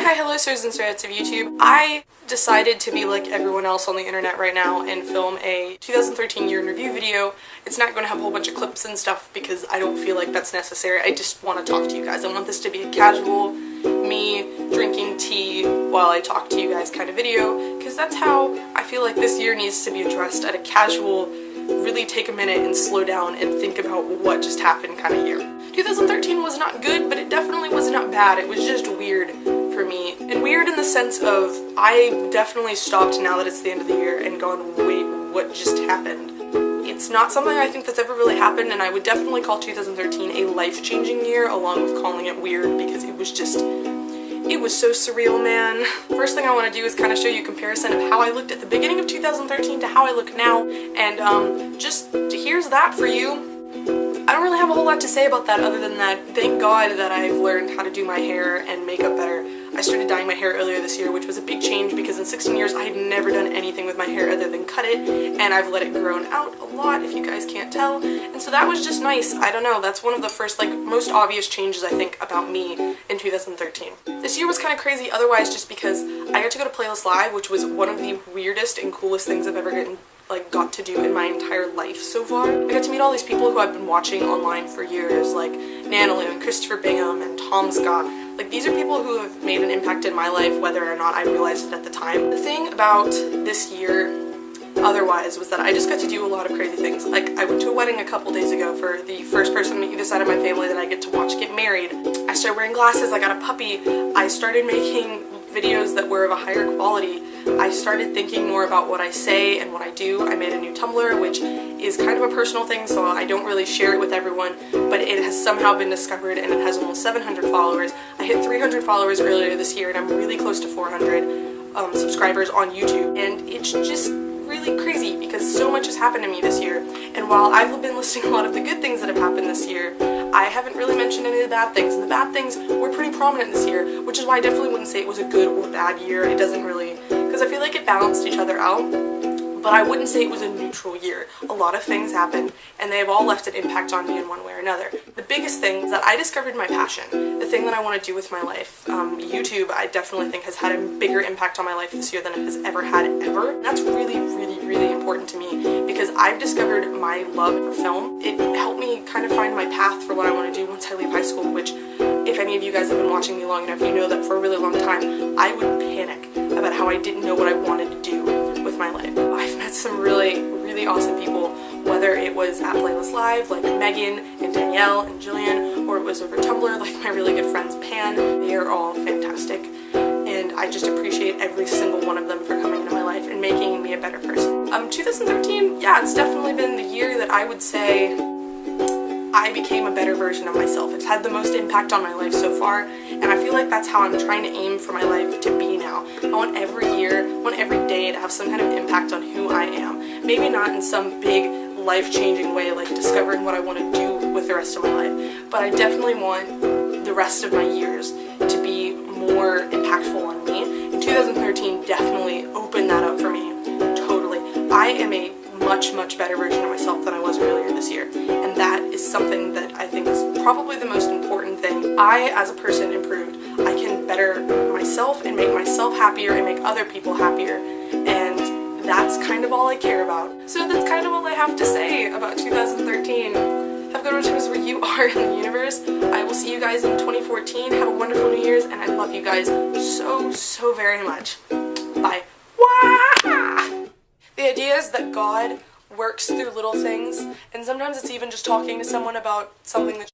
Hi, hello, sirs and sirettes of YouTube. I decided to be like everyone else on the internet right now and film a 2013 year in review video. It's not going to have a whole bunch of clips and stuff because I don't feel like that's necessary. I just want to talk to you guys. I want this to be a casual, me drinking tea while I talk to you guys kind of video, because that's how I feel like this year needs to be addressed, at a casual, really take a minute and slow down and think about what just happened kind of year. 2013 was not good, but it definitely was not bad. It was just weird for me. And weird in the sense of, I definitely stopped now that it's the end of the year and gone, wait, what just happened? It's not something I think that's ever really happened, and I would definitely call 2013 a life-changing year, along with calling it weird, because it was just, it was so surreal, man. First thing I want to do is kind of show you a comparison of how I looked at the beginning of 2013 to how I look now, and just here's that for you. I don't really have a whole lot to say about that other than that thank God that I've learned how to do my hair and makeup better. I started dyeing my hair earlier this year, which was a big change because in 16 years I had never done anything with my hair other than cut it, and I've let it grow out a lot, if you guys can't tell, and so that was just nice. I don't know, that's one of the first, like, most obvious changes I think about me in 2013. This year was kind of crazy otherwise just because I got to go to Playlist Live, which was one of the weirdest and coolest things I've ever got to do in my entire life so far. I got to meet all these people who I've been watching online for years, like Nanalu and Christopher Bingham and Tom Scott. Like, these are people who have made an impact in my life whether or not I realized it at the time. The thing about this year otherwise was that I just got to do a lot of crazy things. Like, I went to a wedding a couple days ago for the first person on either side of my family that I get to watch get married. I started wearing glasses, I got a puppy, I started making videos that were of a higher quality. I started thinking more about what I say and what I do. I made a new Tumblr, which is kind of a personal thing, so I don't really share it with everyone, but it has somehow been discovered and it has almost 700 followers. I hit 300 followers earlier this year and I'm really close to 400 subscribers on YouTube, and it's just really crazy because so much has happened to me this year, and while I've been listing a lot of the good things that have happened this year, I haven't really mentioned any of the bad things, and the bad things were pretty prominent this year, which is why I definitely wouldn't say it was a good or bad year. It doesn't really, because I feel like it balanced each other out, but I wouldn't say it was a neutral year. A lot of things happened, and they have all left an impact on me in one way or another. The biggest thing is that I discovered my passion, the thing that I want to do with my life. YouTube, I definitely think, has had a bigger impact on my life this year than it has ever had ever. And that's really, really, really important to me because I've discovered my love for film. It helped me kind of find my path for what I want to do once I leave high school, which, if any of you guys have been watching me long enough, you know that for a really long time, I would panic about how I didn't know what I wanted to do with my life. I've met some really, really awesome people, whether it was at Playlist Live, like Megan and Danielle and Jillian, or it was over Tumblr, like my really good friends Pan. They are all fantastic, and I just appreciate every single one of them for coming into my life and making me a better person. 2013, yeah, it's definitely been the year that I would say I became a better version of myself. It's had the most impact on my life so far, and I feel like that's how I'm trying to aim for my life to be now. I want every year, I want every day to have some kind of impact on who I am. Maybe not in some big life-changing way like discovering what I want to do with the rest of my life, but I definitely want the rest of my years to be more impactful on me, and 2013 definitely opened that up for me, totally. I am a much, much better version of myself than I was earlier this year, and that is something that I think is probably the most important thing. I, as a person, improved. I can better myself and make myself happier and make other people happier, and that's kind of all I care about. So that's kind of all I have to say about 2013. Have good returns where you are in the universe. I will see you guys in 2014. Have a wonderful New Year's, and I love you guys so, so very much. Bye. Wah! The idea is that God works through little things, and sometimes it's even just talking to someone about something that